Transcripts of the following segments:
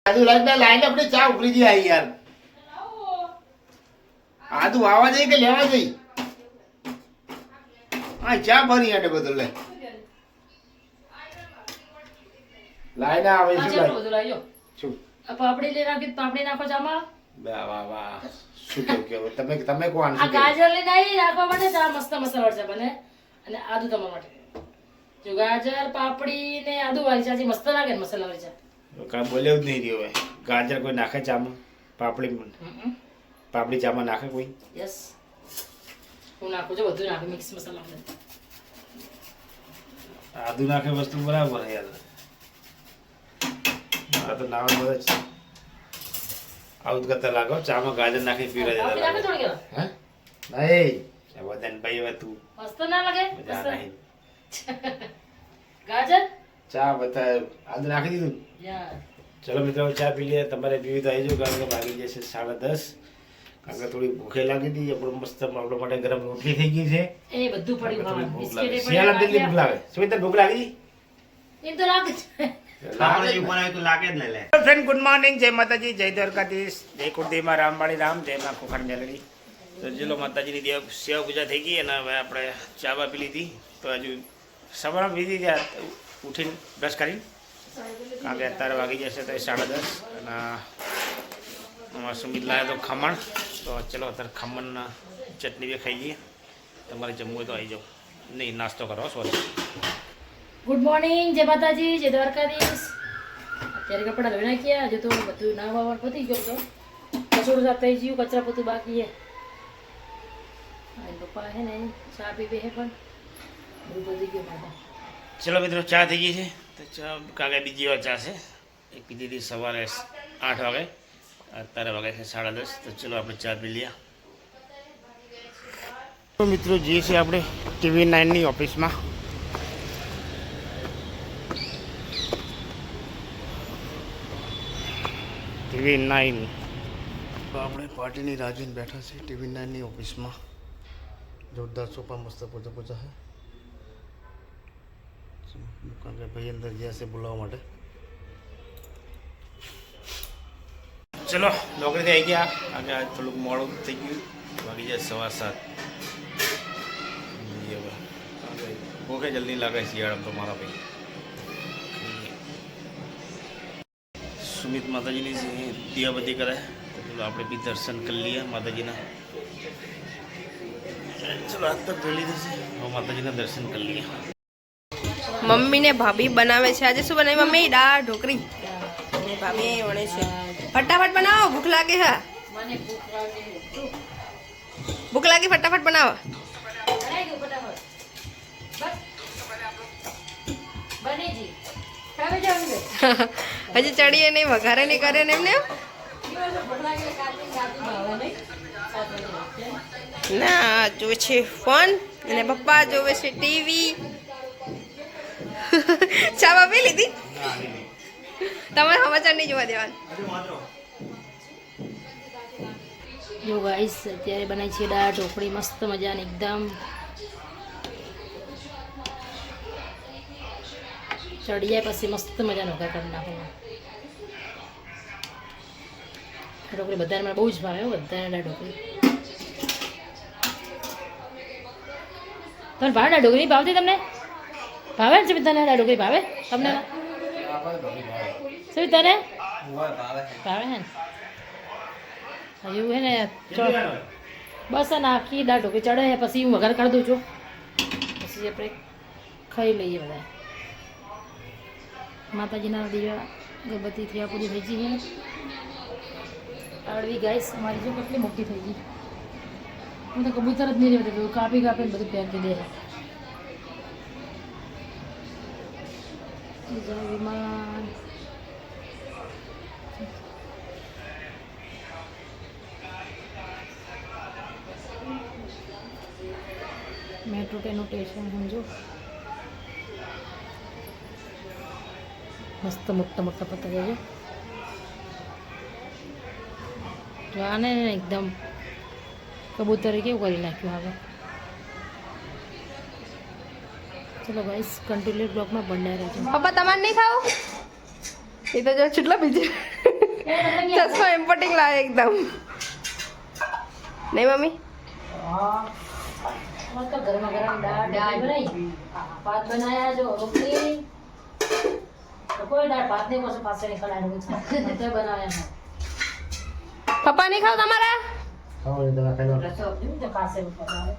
આદુ લાઈન આપણે ચા ઉકળી દી આવી યાર. આદુ વાવા જઈ કે લેવા જઈ? હા ચા ભરી આને બધું લે. લાઈન આવે શું લાઈ? શું? પાપડી લઈ નાખી પાપડી નાખો ચામાં. વાહ વાહ વાહ. શું કેવું તમે કોણ? આ ગાજર લઈને આવી નાખવા માટે ચા મસ્ત મસાલા વરસા બને અને આદુ તમારા માટે. જો ગાજર પાપડી ને આદુ વાળી ચા મસ્ત લાગે ને મસાલા વાળી ચા. કાંઈ બોલ્યો જ નહીં રહ્યો હવે. ગાજર કોઈ નાખે ચામાં? પાપડી ચામાં નાખે કોઈ? યસ હું નાખું છું બધું નાખું મિક્સ મસાલા. આદુ નાખે વસ્તુ બરાબર છે યાર. આ તો નાવા બધા જ આવું જ કરતા લાગો. ચામાં ગાજર નાખી પીરા જતા લાગે. હે નહીં વદન ભાઈ હવે તું મસ્ત ના લાગે મજા નહીં. ગાજર ચા બતા આદુ નાખી દીધું. યાર ચલો મિત્રો ચા પી લે. તમારે પીવી તો આવી જાઓ કારણ કે વાગી જશે 10:30. કારણ કે થોડી ભૂખે લાગી હતી. આપણું મસ્ત આપણા માટે ગરમ રોટલી થઈ ગઈ છે. એ બધું પડી ખાવા બિસ્કિટ એ શિયાળા દિલ્હી ભૂખ લાગે. સુમિતા ભૂખ લાગી? એ તો લાગે છે. Friend good morning. જય માતાજી, જય દ્વારકાધીશ, જય કુળદેવમાં રામવાળી રામ, જય માં ખોખાર મેલડી. તો ચલો માતાજીની સેવા પૂજા થઈ ગઈ અને હવે આપણે ચા પી લીધી. તો હજુ સવારમાં પીધી ત્યાં ઉઠીને બ્રશ કરીને કારણ કે અત્યારે વાગી જશે તો 10:30. અને અમારા સુમિત લાવે તો ખમણ. તો ચલો અત્યારે ખમણના ચટણી બી ખાઈ જઈએ. તમારે જમવું હોય તો આવી જાઓ. નહીં નાસ્તો કરો સોરી. ગુડ મોર્નિંગ, જય માતાજી, જય દ્વારકાધીશ. અત્યારે કપડા ધોઈ નાખ્યા. હજુ તો બધું નાવા વાર પતી ગયો તો કચોડું સાફ થઈ ગયું, કચરા પોતું બાકી છે. પપ્પા હે ને ચા પીવે હે પણ બધું પતી ગયું માતા. ચલો મિત્રો ચા થઈ ગઈ છે. તો ચા કાગે બીજી વાર ચા છે. એક પીધી હતી સવારે 8 વાગે, અત્યારે વાગે છે 10:30. તો ચલો આપણે ચા પી લઈએ. તો મિત્રો જઈએ છીએ આપણે TV9ની ઓફિસમાં. TV9 તો આપણે પાર્ટીની રાહ જોઈને બેઠા છીએ TV9ની ઓફિસમાં. જોરદાર સોફા મસ્ત પોચા પોચા છે. કારણ કે ભાઈ અંદર ગયા છે બોલાવવા માટે. ચલો નોકરીથી આવી ગયા. આજે આજ થોડુંક મોડું થઈ ગયું. વાગી જાય 7:15. ભૂખે જલ્દી લાગે શિયાળામાં તો મારા ભાઈ. સુમિત માતાજીની દિયાબત્તી કરે તો ચલો આપણે બી દર્શન કરી લઈએ માતાજીના. ચલો હાથ તક ધોઈ લીધું છે. હવે માતાજીના દર્શન કરી લઈએ. મમ્મી ને ભાભી બનાવે છે. આજે શું બનાવી મમ્મી? દાળ ઢોકળી. અને ભાભી અહીં વણે છે. ફટાફટ બનાવો, ભૂખ લાગે છે. મને ભૂખ લાગે છે. ભૂખ લાગી, ફટાફટ બનાવો. બનાવી દઉં ફટાફટ. બસ બની જી. ખાવે જાવ ને. હજી ચડીએ નહીં, વઘારે નહીં કરે ને એમને. ના જોવે છે ફોન અને પપ્પા જોવે છે ટીવી. ચા પી લીધી? તમારે સમાચાર નહીં જોવા દેવાનું. જો ગાઈસ અત્યારે બનાવી છે દાળ ઢોકળી મસ્ત મજાની એકદમ. ચડી જાય પછી મસ્ત મજાનો વઘાર કરી નાખવાનો. ઢોકળી બધાને મને બહુ જ ભાવે. બધાને દાળ ઢોકળી. તમને ભાવે દાળ ઢોકળી? ભાવતી તમને? ભાવે ને બધાને દાળ ઢોકળી ભાવે તમને? શું તને ભાવે હે ને? હજુ હે ને બસ આ નાખી દાળ ઢોકળી ચડે પછી હું વઘાર કરી દઉં છું. પછી આપણે ખાઈ લઈએ બધા. માતાજીના દીવા ગણપતિ થયા પૂરી થઈ ગઈ છે. આવડવી ગાઈસ અમારી જો કેટલી મોટી થઈ ગઈ. હું તો કબૂતર જ નહીં રહેતું, કાપી કાપીને બધું ફેંકી દે. વિમાન મેટ્રો ટ્રેનનું સ્ટેશન સમજો. મસ્ત મોટા મોટા પતંગ છે. જો આને એકદમ કબૂતરે કેવું કરી નાખ્યું હવે. ચલો ગાઈસ કન્ટિન્યુ બ્લોગમાં બન્યા રહેજો. પપ્પા તમારે નહીં ખાવું? એ તો જો કેટલા બીજી ચશ્મા ઇમ્પોર્ટિંગ લાગે એકદમ નહીં મમ્મી મસ્ત ગરમા ગરમ દાળ બનાવી ભાત બનાયા જો રોટલી તો કોઈ દાળ ભાત નહીં પછી પાસે નહીં ખલાડું છે બનાવ્યા પપ્પા નહીં ખાવ તમારા તો પાસે ઉપર આવે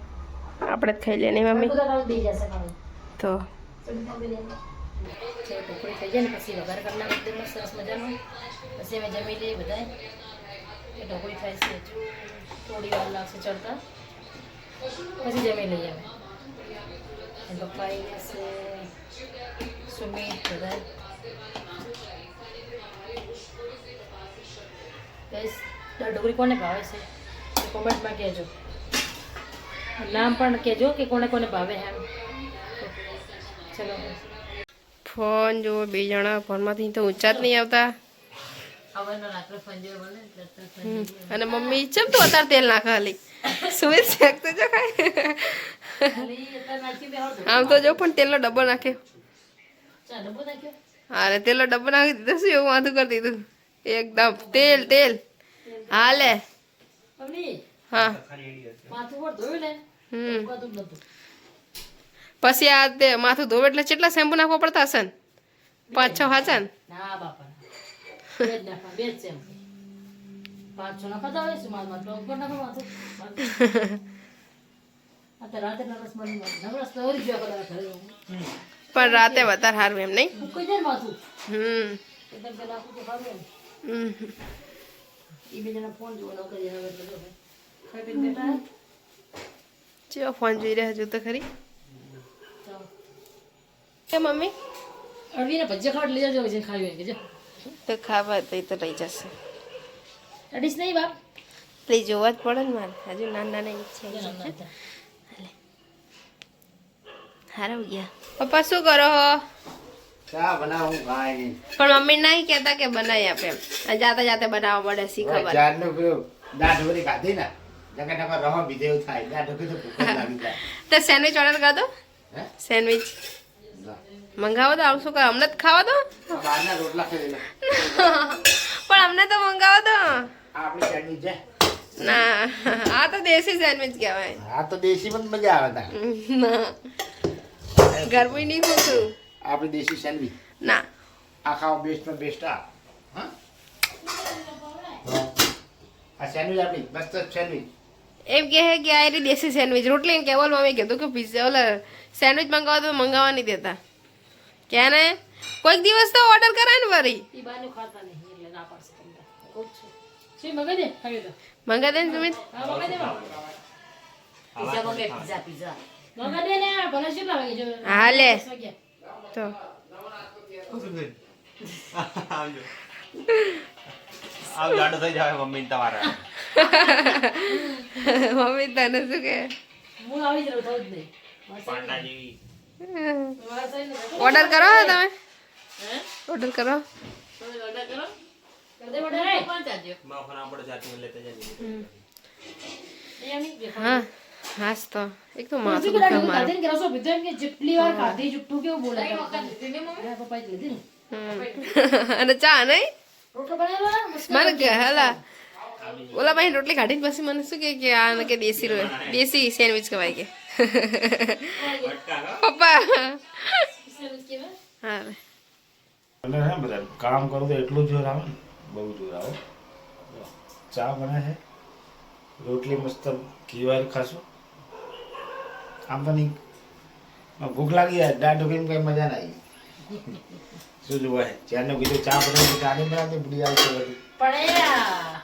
આપણે જ ખાઈ લે નહીં મમ્મી બધા દઈ જશે ખાલી તો ઢોકળી થઈ જાય ને પછી વઘાર કરી નાખી એકદમ સરસ મજાનો પછી અમે જમી લઈએ બધા એ ઢોકળી થાય છે થોડી વાર લાગશે ચડતા પછી જમી લઈએ અમે એમ પપ્પા આવી જશે સુમિત બધા દાળ ઢોકળી કોને ભાવે છે એ કોમેન્ટમાં કહેજો નામ પણ કહેજો કે કોને કોને ભાવે એમ ચલો ફોન જો બે જણા ફોનમાંથી તો ઊંચા જ નહીં આવતા અને મમ્મી ચમ તું અત્યારે તેલ નાખે ખાલી સુઈ શેક તો જો ખાય આમ તો જો પણ તેલનો ડબ્બો નાખ્યો અરે તેલનો ડબ્બો નાખી દીધો શું એવું વાંધું કરી દીધું એકદમ તેલ તેલ હાલે હા પછી આ તે માથું ધોવે એટલે કેટલા શેમ્પુ નાખવા પડતા હશે ને 5-6 હાચા ને ના બાપા બે જ છે 5-6 નખાતા હોય છે માર માટલો ઉપર નાખો માથું આ રાતે નરસ મળી નરસ તો ઓરી જો કરા ઘરે પણ રાતે વધારે સારું એમ નહીં કોઈ જાય માથું એકદમ પેલા તો સારું એ બે જણા ફોન જોવાનો કરી હવે બધો ખાઈ પીને બેઠા ચો ફોન જોઈ રહ્યા જો તો ખરી કે મમ્મી અડવીને ભજીયા ખાવા લઈ જાજો છે ખાવી હોય કે જો તો ખાવા તો એ તો રહી જશે અડીશ નહીં બાપ લઈ જોવા જ પડે ને મારે હજુ નાના ઈચ્છા છે હારા ગયા પપ્પા શું કરો હો ચા બનાવું કાંઈ નહીં પણ મમ્મી નહીં કહેતા કે બનાવી આપે એમ જાતે જાતે બનાવવા પડે શી ખબર ચારનું પેલું દાળ ઢોકળી ખાધી ને જગત નકર રહો બીજે એવું થાય દાળ ઢોકળી તો ભૂખ જ લાગી જાય તો સેન્ડવિચ ઓર્ડર કરી દો હે સેન્ડવિચ મંગાવો તો આવું શું કરો અમને તો ખાવા દો બહારના રોટલા ખાઈ લેલા પણ અમને તો મંગાવો તો આ આપણી સેન્ડવીચ છે ના આ તો દેશી સેન્ડવિચ કહેવાય આ તો દેશી પણ મજા આવે તા ના ગરમી નહીં ખોતું આપણી દેશી સેન્ડવીચ ના આ ખાવા બેસ્ટમાં બેસ્ટ આ હા આ સેન્ડવીચ આપણી મસ્ત સેન્ડવીચ એમ કહે કે આ એરી દેશી સેન્ડવિચ રોટલી કેવલ મમ્મી કીધું કે પિઝા ઓલા સેન્ડવિચ મંગાવો તો મંગાવવા નહીં દેતા ક્યાં ને કોઈક દિવસ તો ઓર્ડર કરાય ને વરી ઈ બાનું ખાતા નહીં એટલે ના પાડશે તમને કહું છું છે મગા દે ખાવી તો મંગા દે ને સુમિત હા મગા દે પીઝા મગા દે ને ભલે શું લાગે જો હા લે તો આવ જાડો થઈ જાય મમ્મી તમારા મમ્મી તને શું કે હું આવી જ રહું થયું જ નહીં પાંડા જેવી ઓર્ડર કરો તમે હે ઓર્ડર કરો ઓર્ડર કરો કર દે ઓર્ડર હે કોણ ચાલજો માફન આપણે જાતે લેતા જઈએ એની હા હાસ તો એક તો માથું માથું દુખે મારું ખાધે કે રસો પીધો એમ કે જેટલી વાર ખાધી જુઠ્ઠું કેવું બોલાય પપ્પા જ લીધી ને અને ચા નહીં રોટલો બનાવેલો ને મસ્ત મને કે હેલા ઓલા ભાઈ રોટલી કાઢીને પછી મને શું કે આ કે દેશી સેન્ડવિચ કહેવાય કે પપ્પા હા અને હે બધા કામ કરો તો એટલું જોર આવે ને બહુ જોર આવે ચા બને છે રોટલી મસ્ત ઘીવાર ખાશું આમ તો નહીં ભૂખ લાગી જાય દાળ ઢોકળીમાં કઈ મજા ના આવી શું જોવાય ચારને કીધું ચા બનાવી ચા નહીં બનાવતી બુડી આવશે બધી પડ્યા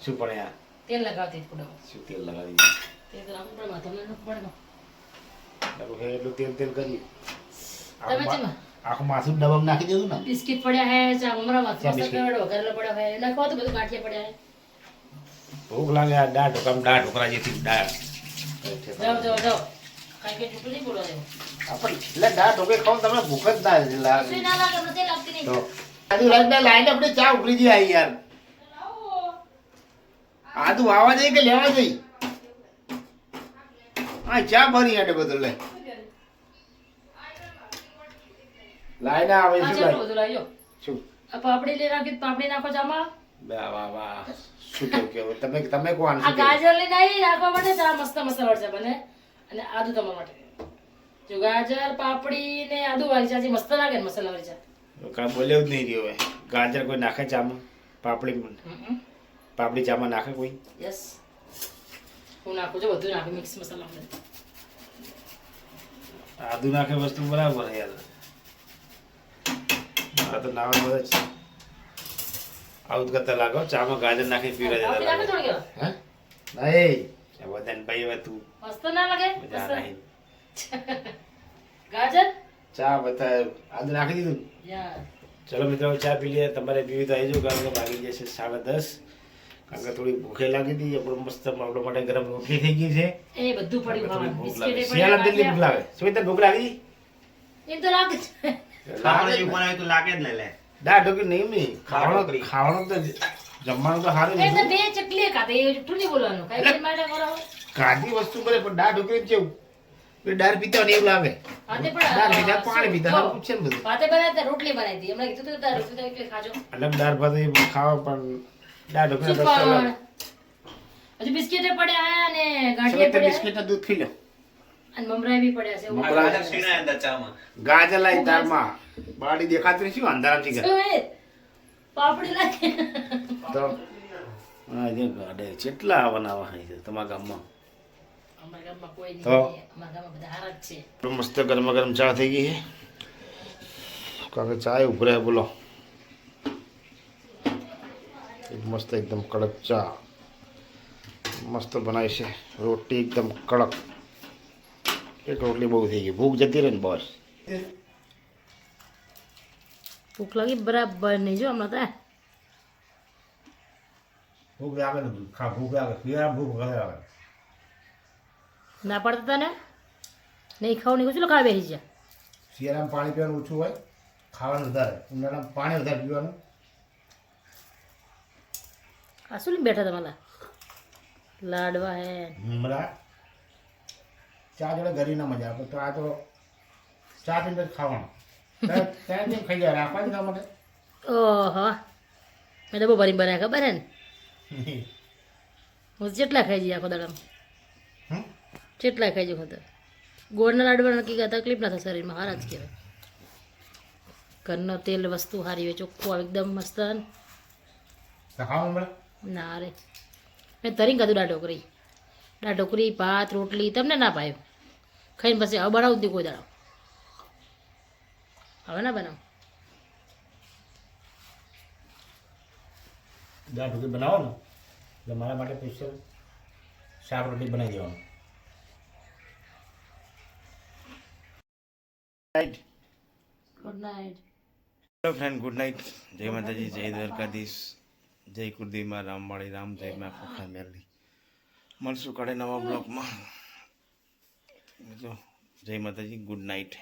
શું પણ યાર તેલ લગાવતી જ પડો શું તેલ લગાવી તે તો આમ પણ માથામાં ન પડે એટલું તેલ તેલ કરી તમે ચેમાં આખું માથું ડબ્બામાં નાખી દીધું ને બિસ્કિટ પડ્યા હે ચા મમરા ચા મસ્ત બિસ્કિટ. વઘારેલો પડ્યો હે નાખવા તો બધું ગાંઠિયા પડ્યા હે ભૂખ લાગે આ દાળ ઢોકળા જેથી દાળ જાઓ જાઓ કાંઈ કે જૂઠું નહીં બોલવા દેવું એટલે દાળ ઢોકળી ખાવ તમને ભૂખ જ ના લાગે શું ના લાગે મને લાગતી નહીં તો આજુ લાઈને આપણે ચા ઉકળી જઈ આવી યાર આદુ આવા જઈ કે લેવા જઈ હા ચા ભરી આડે બધું લે લાઈને આવે આ શું ચાલો લાઈ બધું લાવ્યો શું આ પાપડી લઈ રાખી પાપડી નાખો ચામાં વાહ વાહ વાહ શું કેવું તમે કોણ આ ગાજર લઈને આવી રાખવા માટે ચા મસ્ત મસાલા વરસા બને અને આદુ તમારા માટે જો ગાજર પાપડી ને આદુ વાળી ચા જે મસ્ત લાગે ને મસાલા વાળી ચા કાંઈ બોલ્યો જ નહીં રહ્યો હવે ગાજર કોઈ નાખે ચામાં પાપડી ચામાં નાખે કોઈ યસ હું નાખું છું બધું નાખું મિક્સ મસાલા આપણે આદુ નાખે વસ્તુ બરાબર છે યાર મારા તો નાવા બધા જ આવું કરતા લાગો ચામાં ગાજર નાખી પીવા જતા પાપડી નાખે થોડી હે નહીં વદન ભાઈ હવે તું મસ્ત ના લાગે મજા નહીં ગાજર ચા બતા આદુ નાખી દીધું યાર ચલો મિત્રો ચા પી લઈએ તમારે પીવી તો આવી જાઓ કારણ કે વાગી જશે 10:30 કારણ કે થોડી ભૂખે લાગી હતી આપણો મસ્ત આપણા માટે ગરમ રોટલી થઈ ગઈ છે એ બધું પડ્યું ખાવાનું બિસ્કિટ એ શિયાળા દિલ્હી ભૂખ લાગે શું ભૂખ લાગી એમ તો લાગે છે ખાવાનું જેવું બનાવ્યું તો લાગે જ ને લે દાળ ઢોકળી નહીં ખાવાનું તો જમવાનું તો સારું એ તો બે ચકલી ખાતે એ જુઠ્ઠું નહીં બોલવાનું કઈ માટે કરો ખાધી વસ્તુ કરે પણ દાળ ઢોકળી જ જેવું દાળ પીતા હોય ને એવું લાગે હાથે પણ દાળ પીતા પાણી પીતા સારું પૂછે ને બધું ભાતે બનાવી રોટલી બનાવી હતી હમણાં કીધું તો રોટલી તો એકલી ખાજો અલગ દાળ ભાત ખાવા પણ દાળ ઢોકળી શું પણ હજુ બિસ્કિટ પડ્યા અને ગાંઠિયા પડ્યા બિસ્કિટ દૂધ પી લો અને મમરા બી પડ્યા છે ગાજર સીણા અંદર ચામાં ગાજર લાઈ દાળમાં બાળી દેખાતી શું અંધારાથી ઘર ઓય, પાપડી લાગે તો હા જે ગાડે કેટલા આવવાના હોય છે તમારા ગામમાં અમારા ગામમાં કોઈ નહીં તો? અમારા ગામમાં બધા હારા જ છે મસ્ત ગરમા ગરમ ચા થઈ ગઈ છે કારણ કે ચા ઉભરે બોલો એક મસ્ત એકદમ કડક ચા મસ્ત બનાવી છે રોટી એકદમ કડક એક રોટલી બહુ થઈ ગઈ ભૂખ જતી રહે ને બસ ભૂખ લાગી બરાબર નહીં જો હમણાં તો ભૂખ લાગે ને ભૂખ લાગે પીવા ભૂખ લાગે ના પડતા તને નહીં ખાવું નહીં શું ખાવા બેસી જા શિયાળામાં પાણી પીવાનું ઓછું હોય ખાવાનું વધારે ઉનાળામાં પાણી વધારે પીવાનું આ શું લઈને બેઠા તમારા લાડવા હે મમરા ચા જોડે ઘરી ના મજા આવે તો આ તો ચા પીને જ ખાવાનું ત્યાં જેમ ખાઈ જાય રાખવાની ના માટે ઓહો મેં તો બહુ ભરી બનાવ્યા ખબર હે ને હું જેટલા ખાઈ જઈએ આખો દાડામાં જેટલા ખાઈ જવું તો ગોળના લાડવા નક્કી કરતા તકલીફ ના થાય શરીરમાં હારા જ કહેવાય ઘરનો તેલ વસ્તુ સારી હોય ચોખ્ખું આવે એકદમ મસ્ત ખાવાનું મળે ના અરે મેં તરી ખાધું દાળ ઢોકળી ભાત રોટલી તમને ના પાયો ખાઈને પછી હવે બનાવું જ કોઈ દાડો હવે ના બનાવ દાળ ઢોકળી બનાવો ને એટલે મારા માટે સ્પેશિયલ શાક રોટલી બનાવી દેવાનું good night hello friend good night જય માતાજી જય દ્વારકાધીશ જય કુળદેવીમાં રામવાળી રામ જય માં ખોખા મેરડી મળશું કાઢે નવા બ્લોગમાં જય માતાજી ગુડ નાઇટ